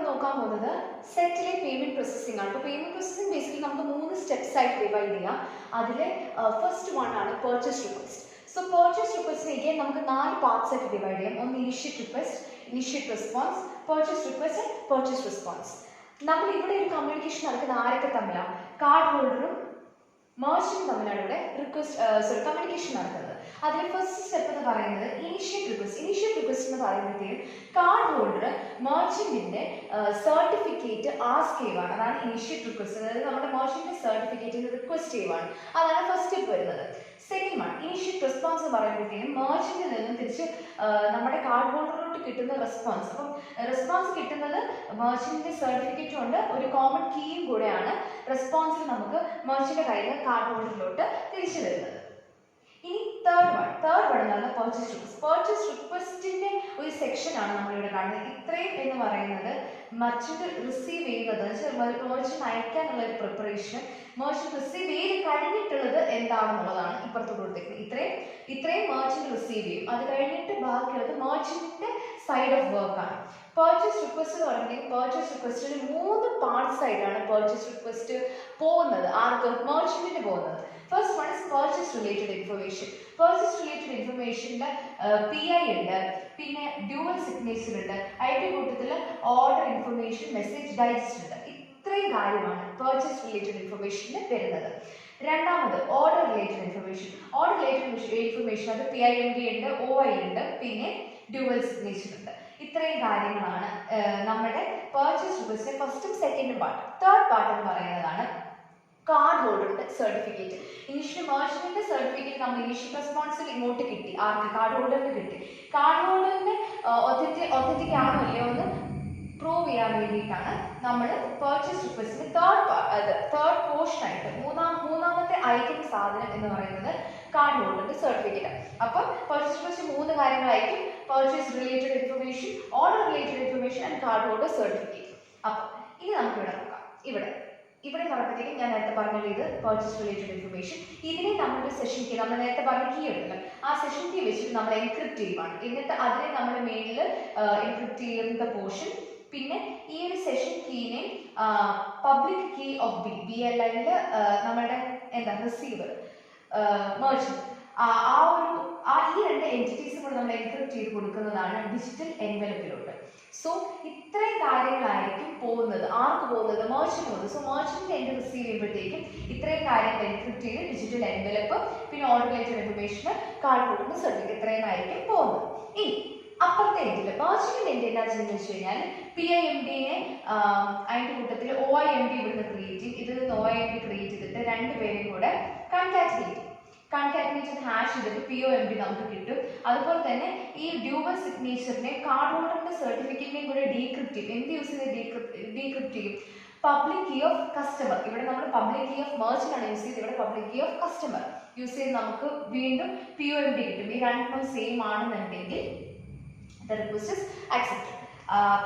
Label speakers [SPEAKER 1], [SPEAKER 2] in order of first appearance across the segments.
[SPEAKER 1] നോക്കാൻ പോകുന്നത് സെറ്റിലെ പേയ്മെന്റ് പ്രോസസ്സിംഗ് ആണ്. അപ്പോൾ പേയ്മെന്റ് പ്രോസസ്സിംഗ് ബേസിക്കലി നമുക്ക് 3 സ്റ്റെപ്സ് ആയിട്ട് ഡിവൈഡ് ചെയ്യാം. അതിലെ ഫസ്റ്റ് വൺ ആണ് പർച്ചേസ് റിക്വസ്റ്റ്. സോ പർച്ചേസ് റിക്വസ്റ്റിലേക്ക് നമുക്ക് 4 പാർട്സ് ആയിട്ട് ഡിവൈഡ് ചെയ്യാം. ഒന്ന് initiate request, initiate response, purchase request and purchase response. നമ്മൾ ഇവിടെ ഒരു കമ്മ്യൂണിക്കേഷൻ നടക്കുന്ന ആരൊക്കെ തമ്മിലാണ്? കാർഡ് ഹോൾഡറും മെർച്ചന്റും തമ്മിലാണ് ഇവിടെ കമ്മ്യൂണിക്കേഷൻ നടക്കുന്നത്. അതിൽ ഫസ്റ്റ് സ്റ്റെപ്പ് എന്ന് പറയുന്നത് ഇനിഷ്യേറ്റ് റിക്വസ്റ്റ്. ഇനിഷ്യേറ്റ് റിക്വസ്റ്റ് എന്ന് പറയുമ്പോഴത്തേക്കും കാർഡ് ഹോൾഡർ മെർച്ചന്റിന്റെ സർട്ടിഫിക്കറ്റ് ആസ്ക് ചെയ്യുവാണ്. അതാണ് ഇനിഷ്യേറ്റ് റിക്വസ്റ്റ്. അതായത് നമ്മുടെ മെർച്ചന്റിന്റെ സർട്ടിഫിക്കറ്റിന് റിക്വസ്റ്റ് ചെയ്യുവാണ്. അതാണ് ഫസ്റ്റ് സ്റ്റെപ്പ് വരുന്നത്. സെക്കൻഡ് വൺ ഇനിഷ്യേറ്റ് റെസ്പോൺസ് എന്ന് പറയുമ്പോഴത്തേക്കും മെർച്ചന്റിൽ നിന്നും തിരിച്ച് നമ്മുടെ കാർഡ് ഹോൾഡറിലോട്ട് കിട്ടുന്ന റെസ്പോൺസ്. അപ്പം റെസ്പോൺസ് കിട്ടുന്നത് മെർച്ചന്റിന്റെ സർട്ടിഫിക്കറ്റും ഉണ്ട്, ഒരു കോമൺ കീയും കൂടെയാണ് റെസ്പോൺസിൽ നമുക്ക് മെർച്ചന്റിന്റെ കയ്യിൽ നിന്ന് കാർഡ് ഹോൾഡറിലോട്ട് തിരിച്ചു വരുന്നത്. ഇനി തേർഡ് വൺ എന്നാണ് പർച്ചേസ് റിക്വസ്റ്റ്. പർച്ചേസ് റിക്വസ്റ്റിന്റെ ഒരു സെക്ഷൻ ആണ് നമ്മളിവിടെ കാണുന്നത്. ഇത്രയും എന്ന് പറയുന്നത് മെർച്ചന്റ് റിസീവ് ചെയ്യുന്നത്, മെർച്ചന്റ് അയക്കാനുള്ള ഒരു പ്രിപ്പറേഷൻ, മെർച്ചന്റ് റിസീവ് ചെയ്ത് കഴിഞ്ഞിട്ടുള്ളത് എന്താണെന്നുള്ളതാണ് ഇപ്പുറത്ത് കൊടുത്തിരിക്കുന്നത്. ഇത്രയും മെർച്ചന്റ് റിസീവ് ചെയ്യും. അത് കഴിഞ്ഞിട്ട് ബാക്കിയുള്ളത് മെർച്ചന്റിന്റെ സൈഡ് ഓഫ് വർക്ക് ആണ്. പർച്ചേസ് റിക്വസ്റ്റ് എന്ന് പറയുന്നത് പർച്ചേസ് റിക്വസ്റ്റിന് 3 പാർട്സ് ആയിട്ടാണ് പർച്ചേസ് റിക്വസ്റ്റ് പോകുന്നത്. ആർക്ക്? മെർച്ചന്റിന് പോകുന്നത്. First one is purchase related information. Purchase related ഇൻഫർമേഷനിൽ PI ഉണ്ട്, പിന്നെ ഡ്യുവൽ സിഗ്നേച്ചർ ഉണ്ട്, അതിന്റെ കൂട്ടത്തിൽ ഓർഡർ ഇൻഫർമേഷൻ, മെസ്സേജ് ഡൈജസ്റ്റ് ഉണ്ട്. ഇത്രയും കാര്യമാണ് പർച്ചേസ് റിലേറ്റഡ് ഇൻഫർമേഷനിൽ വരുന്നത്. രണ്ടാമത് order related information. Order related information അത് PIMD ഉണ്ട്, OI ഉണ്ട്, പിന്നെ ഡ്യുവൽ സിഗ്നേച്ചർ ഉണ്ട്. ഇത്രയും കാര്യങ്ങളാണ് നമ്മുടെ പർച്ചേസ് റിക്വസ്റ്റിന്റെ ഫസ്റ്റും സെക്കൻഡും പാർട്ട്. തേർഡ് പാർട്ട് എന്ന് പറയുന്നതാണ് കാർഡ് ഹോൾഡറിന്റെ സർട്ടിഫിക്കറ്റ്. ഇനിഷ്യൽ മെർച്ചന്റിന്റെ സർട്ടിഫിക്കറ്റ് നമ്മൾ ഇനിഷ്യൽ റെസ്പോൺസിൽ ഇങ്ങോട്ട് കിട്ടി. ആർക്ക്? കാർഡ് ഹോൾഡറിന് കിട്ടി. കാർഡ് ഹോൾഡറിന്റെ ഒത്തന്റിക് ആണോ അല്ലയോ എന്ന് പ്രൂവ് ചെയ്യാൻ വേണ്ടിയിട്ടാണ് നമ്മൾ പർച്ചേസ് റിക്വസ്റ്റിന്റെ തേർഡ് പോർഷൻ ആയിട്ട് മൂന്നാമത്തെ അയക്കുന്ന സാധനം എന്ന് പറയുന്നത് കാർഡ് ഹോൾഡറിന്റെ സർട്ടിഫിക്കറ്റ്. അപ്പം പർച്ചേസ് റിക്വസ്റ്റ് 3 കാര്യങ്ങളായിരിക്കും: purchase related information, order related information and card holder certificate. അപ്പം ഇനി നമുക്ക് ഇവിടെ നോക്കാം. ഇവിടെ പറയുമ്പോഴത്തേക്കും ഞാൻ നേരത്തെ പറഞ്ഞത് ഇത് പർച്ചേസ് റിലേറ്റഡ് ഇൻഫർമേഷൻ. ഇതിനെ നമ്മുടെ സെഷൻ കീ, നമ്മൾ നേരത്തെ പറഞ്ഞ കീ ഉണ്ടല്ലോ, ആ സെഷൻ കീ വെച്ചിട്ട് നമ്മൾ എൻക്രിപ്റ്റ് ചെയ്യുവാണ്. എന്നിട്ട് അതിനെ നമ്മുടെ മെയിലിൽ എൻക്രിപ്റ്റ് ചെയ്യുന്ന പോർഷൻ. പിന്നെ ഈ ഒരു സെഷൻ കീനെ പബ്ലിക് കീ ഓഫ് BLIൽ നമ്മുടെ റിസീവർ, മെർച്ചന്റ്, ഈ 2 എൻറ്റിറ്റീസും കൂടെ നമ്മൾ എൻക്രിപ്റ്റ് ചെയ്ത് കൊടുക്കുന്നതാണ് ഡിജിറ്റൽ എൻവലപ്പിലോട്ട്. സോ ഇത്രയും കാര്യങ്ങളായിരിക്കും പോകുന്നത്. ആർക്ക് പോകുന്നത്? മെർച്ചന്റ് പോകുന്നത്. സോ മെർച്ചന്റ് എൻഡ് റിസീവ് ചെയ്യുമ്പോഴത്തേക്കും ഇത്രയും കാര്യങ്ങൾ എൻക്രിപ്റ്റ് ചെയ്ത് ഡിജിറ്റൽ എൻവലപ്പ്, പിന്നെ ഓർഡർ റിലേറ്റഡ് ഇൻഫർമേഷൻ, കാർഡ് ഹോൾഡറിന്റെ സർട്ടിഫിക്കറ്റ്, ഇത്രയുമായിരിക്കും പോകുന്നത്. ഇനി അപ്പുറത്തെ എൻഡിൽ മെർച്ചന്റ് എൻഡ് എന്താ ചെയ്യുന്നത് വെച്ച് കഴിഞ്ഞാൽ PIMDനെ അതിന്റെ കൂട്ടത്തിൽ OIMD ഇവിടുന്ന് ക്രിയേറ്റ് ചെയ്യും. ഇതിൽ നിന്ന് OIMD ക്രിയേറ്റ് ചെയ്തിട്ട് 2 പേരെയും കൂടെ കൺകാറ്റിനേറ്റ് ഹാഷ് ചെയ്തിട്ട് POMD നമുക്ക് കിട്ടും. അതുപോലെ തന്നെ ഈ ഡ്യുവൽ സിഗ്നേച്ചറിനെ കാർഡ് ഹോൾഡറിന്റെ സർട്ടിഫിക്കറ്റിനെയും കൂടെ ഡീക്രിപ്റ്റ് ചെയ്യും. എന്ത് യൂസ് ചെയ്ത് ഡീക്രിപ്റ്റ് ചെയ്യും? Public key of customer. ഇവിടെ നമ്മൾ പബ്ലിക് കീ ഓഫ് മെർച്ചന്റ് ആണ് യൂസ് ചെയ്ത്, ഇവിടെ public key of customer use ചെയ്ത് നമുക്ക് വീണ്ടും POMD കിട്ടും. ഈ 2 സെയിം ആണെന്നുണ്ടെങ്കിൽ the request is accepted.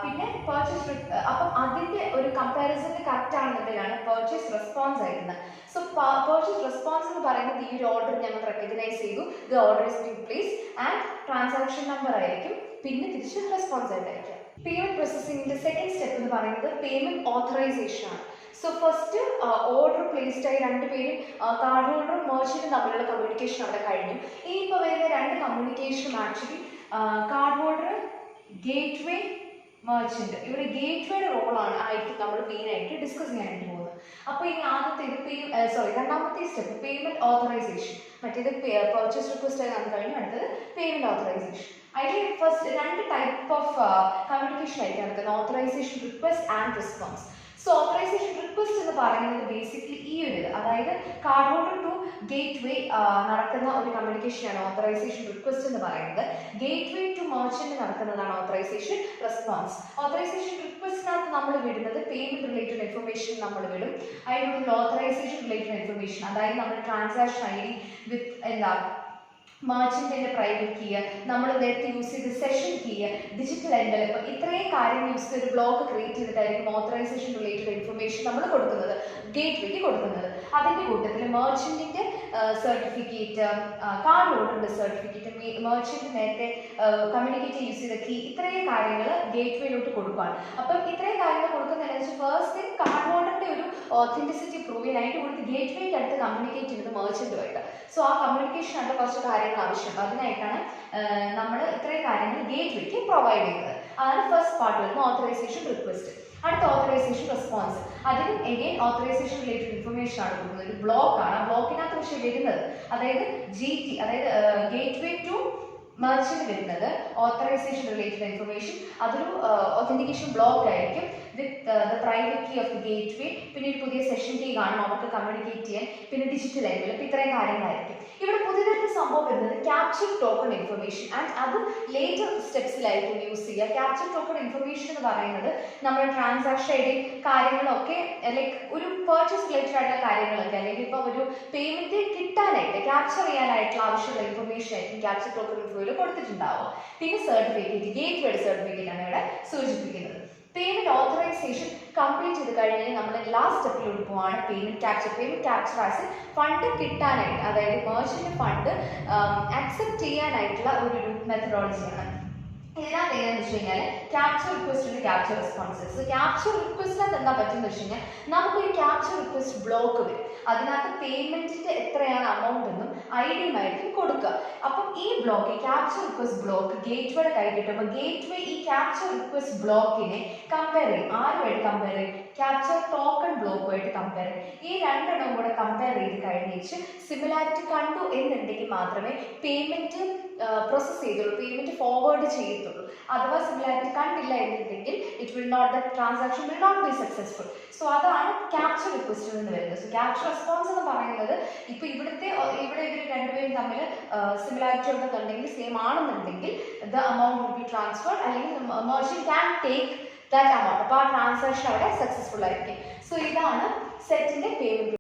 [SPEAKER 1] പിന്നെ പർച്ചേസ്, അപ്പം അതിന്റെ ഒരു കമ്പാരിസണിന് കറക്റ്റ് ആണെന്നുണ്ടെങ്കിലാണ് പർച്ചേസ് റെസ്പോൺസ് ആയിരുന്നത്. സോ പർച്ചേസ് റെസ്പോൺസ് എന്ന് പറയുന്നത് ഈ ഒരു ഓർഡർ ഞങ്ങൾ റെക്കഗ്നൈസ് ചെയ്തു, the order is being placed and transaction number ആയിരിക്കും, പിന്നെ തിരിച്ച് റെസ്പോൺസ് ആയിട്ടായിരിക്കും. പേയ്മെന്റ് പ്രോസസ്സിംഗിന്റെ സെക്കൻഡ് സ്റ്റെപ്പ് എന്ന് പറയുന്നത് പേയ്മെന്റ് ഓഥറൈസേഷൻ ആണ്. സോ ഫസ്റ്റ് ഓർഡർ പ്ലേസ്ഡ് ആയി 2 പേരും കാർഡ് ഹോൾഡറും മെർച്ചന്റും തമ്മിലുള്ള കമ്മ്യൂണിക്കേഷൻ അവിടെ കഴിഞ്ഞു. ഇനിയിപ്പോൾ വരുന്ന 2 കമ്മ്യൂണിക്കേഷനും actually card holder, gateway, merchant. ഇവിടെ ഗേറ്റ്വേയുടെ റോളാണ് നമ്മൾ മെയിനായിട്ട് ഡിസ്കസ് ചെയ്യാനായിട്ട് പോകുന്നത്. അപ്പോൾ ഇനി രണ്ടാമത്തെ സ്റ്റെപ്പ് പേയ്മെന്റ് ഓഥറൈസേഷൻ. മറ്റേത് പർച്ചേസ് റിക്വസ്റ്റ് ആയി നമുക്ക് കഴിഞ്ഞു. അടുത്തത് പേയ്മെന്റ് ഓഥറൈസേഷൻ. അതിൽ ഫസ്റ്റ് 2 ടൈപ്പ് ഓഫ് കമ്മ്യൂണിക്കേഷൻ ആയിരിക്കും നടക്കുന്നത്: authorisation request and response. So authorisation request എന്ന് പറയുന്നത് ബേസിക്കലി ഈ ഒരു അതായത് കാർഡ് ഹോൾഡർ ടു ഗേറ്റ്വേ നടക്കുന്ന ഒരു കമ്മ്യൂണിക്കേഷനാണ് ഓഥറൈസേഷൻ റിക്വസ്റ്റ് എന്ന് പറയുന്നത്. ഗേറ്റ്വേ ടു മെർച്ചന്റ് നടക്കുന്നതാണ് ഓഥറൈസേഷൻ റെസ്പോൺസ്. ഓഥറൈസേഷൻ റിക്വസ്റ്റിനകത്ത് നമ്മൾ വിടുന്നത് പേയ്മെന്റ് റിലേറ്റഡ് ഇൻഫർമേഷൻ നമ്മൾ വിടും. അതിനുള്ള ഓഥറൈസേഷൻ റിലേറ്റഡ് ഇൻഫർമേഷൻ, അതായത് നമ്മുടെ ട്രാൻസാക്ഷൻ ID വിത്ത് മെർച്ചന്റിന്റെ പ്രൈവറ്റ് കീ, നമ്മൾ നേരത്തെ യൂസ് ചെയ്ത സെഷൻ കീ, ഡിജിറ്റൽ എൻവലപ്പ്, ഇത്രയും കാര്യങ്ങൾ യൂസ് ചെയ്ത് ഒരു ബ്ലോക്ക് ക്രിയേറ്റ് ചെയ്തിട്ടായിരിക്കും ഓഥറൈസേഷൻ റിലേറ്റഡ് ഇൻഫർമേഷൻ നമ്മൾ കൊടുക്കുന്നത്, ഗേറ്റ്വേക്ക് കൊടുക്കുന്നത്. അതിന്റെ കൂട്ടത്തിൽ മെർച്ചന്റിന്റെ സർട്ടിഫിക്കറ്റ്, കാർഡ് ഹോൾഡറിന്റെ സർട്ടിഫിക്കറ്റ്, മെർച്ചന്റ് നേരത്തെ കമ്മ്യൂണിക്കേറ്റ് യൂസ് ചെയ്ത കീ, ഇത്രയും കാര്യങ്ങൾ ഗേറ്റ്വേയിലോട്ട് കൊടുക്കുകയാണ്. അപ്പം ഇത്രയും കാര്യങ്ങൾ ഫസ്റ്റ് തിങ് കാർഡ് ഹോൾഡറിന്റെ ഒരു ഒത്തന്റിസിറ്റി പ്രൂവ് ചെയ്യാൻ അതിന്റെ കൂടുതൽ ഗേറ്റ് വേക്ക് അടുത്ത് കമ്മ്യൂണിക്കേറ്റ് ചെയ്യുന്നത് മെർച്ചന്റുമായിട്ട്. സോ ആ കമ്മ്യൂണിക്കേഷൻ ആയിട്ട് കുറച്ച് കാര്യങ്ങൾ ആവശ്യമുണ്ട്. അതിനായിട്ടാണ് നമ്മൾ ഇത്രയും കാര്യങ്ങൾ ഗേറ്റ് വേക്ക് പ്രൊവൈഡ് ചെയ്യുന്നത്. അതാണ് ഫസ്റ്റ് പാർട്ട് വരുന്നത് ഓത്തറൈസേഷൻ റിക്വസ്റ്റ്. അടുത്ത ഓത്തറൈസേഷൻ റെസ്പോൺസ്. അതിന് എഗെയിൻ ഓത്തറൈസേഷൻ റിലേറ്റഡ് ഇൻഫർമേഷൻ ആണ് കൊടുക്കുന്നത്. ഒരു ബ്ലോക്ക് ആണ്. ആ ബ്ലോക്കിനകത്ത് പക്ഷേ വരുന്നത് അതായത് GT അതായത് ഗേറ്റ് വേ ടു മെർച്ചന്റ് വരുന്നത് ഓത്തറൈസേഷൻ റിലേറ്റഡ് ഇൻഫർമേഷൻ. അതൊരു ഒത്തന്റിക്കേഷൻ ബ്ലോക്ക് ആയിരിക്കും with the private key of the gateway. പിന്നെ ഒരു പുതിയ സെഷൻ കീ കാണും അവർക്ക് കമ്മ്യൂണിക്കേറ്റ് ചെയ്യാൻ. പിന്നെ ഡിജിറ്റൽ ആയിരിക്കും. അപ്പോൾ ഇത്രയും കാര്യങ്ങളായിരിക്കും. ഇവിടെ പുതിയതായിട്ട് സംഭവം വരുന്നത് ക്യാപ്ചർ ടോക്കൺ ഇൻഫർമേഷൻ. ആൻഡ് അത് ലേറ്റർ സ്റ്റെപ്സിലായിരിക്കും യൂസ് ചെയ്യുക. ക്യാപ്ചർ ടോക്കൺ ഇൻഫർമേഷൻ എന്ന് പറയുന്നത് നമ്മുടെ ട്രാൻസാക്ഷൻ ഐ ഡി കാര്യങ്ങളൊക്കെ ലൈക്ക് ഒരു പർച്ചേസ് റിലേറ്റഡ് ആയിട്ടുള്ള കാര്യങ്ങളൊക്കെ അല്ലെങ്കിൽ ഇപ്പോൾ ഒരു പേയ്മെന്റ് കിട്ടാനായിട്ട് ക്യാപ്ചർ ചെയ്യാനായിട്ടുള്ള ആവശ്യമുള്ള ഇൻഫർമേഷൻ ആയിരിക്കും ക്യാപ്ചർ ടോക്കൺ ഇൻഫോയിൽ കൊടുത്തിട്ടുണ്ടാവും. പിന്നെ സർട്ടിഫിക്കറ്റ് ഗേറ്റ് വേഡ് സർട്ടിഫിക്കറ്റ് ആണ് ഇവിടെ സൂചിപ്പിക്കുന്നത്. പേയ്മെന്റ് ഓത്തറൈസേഷൻ കംപ്ലീറ്റ് ചെയ്ത് കഴിഞ്ഞാൽ നമ്മൾ ലാസ്റ്റ് സ്റ്റെപ്പിലോട്ട് പോവാണ് payment capture. Payment capture as fund കിട്ടാനായിട്ട് അതായത് മെർച്ചന്റ് ഫണ്ട് അക്സെപ്റ്റ് ചെയ്യാനായിട്ടുള്ള ഒരു മെത്തഡോളജിയാണ്. ഇതിനകത്ത് എങ്ങനെയാണെന്ന് വെച്ച് കഴിഞ്ഞാൽ ക്യാപ്ചർ റിക്വസ്റ്റ് ഉണ്ട്, ക്യാപ്ചർ റെസ്പോൺസസ്. ക്യാപ്ചർ റിക്വസ്റ്റിനകത്ത് എന്താ പറ്റുമെന്ന് വെച്ച് കഴിഞ്ഞാൽ നമുക്കൊരു ക്യാപ്ചർ റിക്വസ്റ്റ് ബ്ലോക്ക് വരും. അതിനകത്ത് പേയ്മെന്റിന്റെ എത്രയാണ് അമൗണ്ട് എന്നും ഐഡിയും ആയിരിക്കും കൊടുക്കുക. അപ്പം ഈ ബ്ലോക്ക് ക്യാപ്ചർ റിക്വസ്റ്റ് ബ്ലോക്ക് ഗേറ്റ് വേയുടെ കൈ കിട്ടുമ്പോൾ ഗേറ്റ് വേ ഈ ക്യാപ്ചർ റിക്വസ്റ്റ് ബ്ലോക്കിനെ കമ്പയർ ചെയ്യും. ആരുമായിട്ട് കമ്പയർ ചെയ്യും? ക്യാപ്ചർ ടോക്കൺ ബ്ലോക്കുമായിട്ട് കമ്പയർ ചെയ്യും. ഈ രണ്ടെണ്ണവും കൂടെ കമ്പയർ ചെയ്ത് കഴിഞ്ഞിട്ട് സിമിലാരിറ്റി കണ്ടു എന്നുണ്ടെങ്കിൽ മാത്രമേ പേയ്മെന്റ് പ്രോസസ് ചെയ്തുള്ളൂ, പേയ്മെന്റ് ഫോർവേഡ് ചെയ്യത്തുള്ളൂ. അഥവാ സിമിലാരിറ്റി കണ്ടില്ല എന്നുണ്ടെങ്കിൽ it will not the transaction will not be successful. So അതാണ് ക്യാപ്ചർ റിക്വസ്റ്റിൽ നിന്ന് വരുന്നത്. സോ ക്യാപ്ചർ റെസ്പോൺസ് എന്ന് പറയുന്നത് ഇപ്പൊ ഇവിടെ ഇവർ രണ്ടുപേരും തമ്മിൽ സിമിലാരിറ്റി ഉണ്ടെന്നുണ്ടെങ്കിൽ സെയിം ആണെന്നുണ്ടെങ്കിൽ the amount will be transferred അല്ലെങ്കിൽ merchant can take that amount. അപ്പോൾ ആ ട്രാൻസാക്ഷൻ അവിടെ സക്സസ്ഫുൾ ആയിരിക്കും. സോ ഇതാണ് സെറ്റിന്റെ പേയ്മെന്റ്.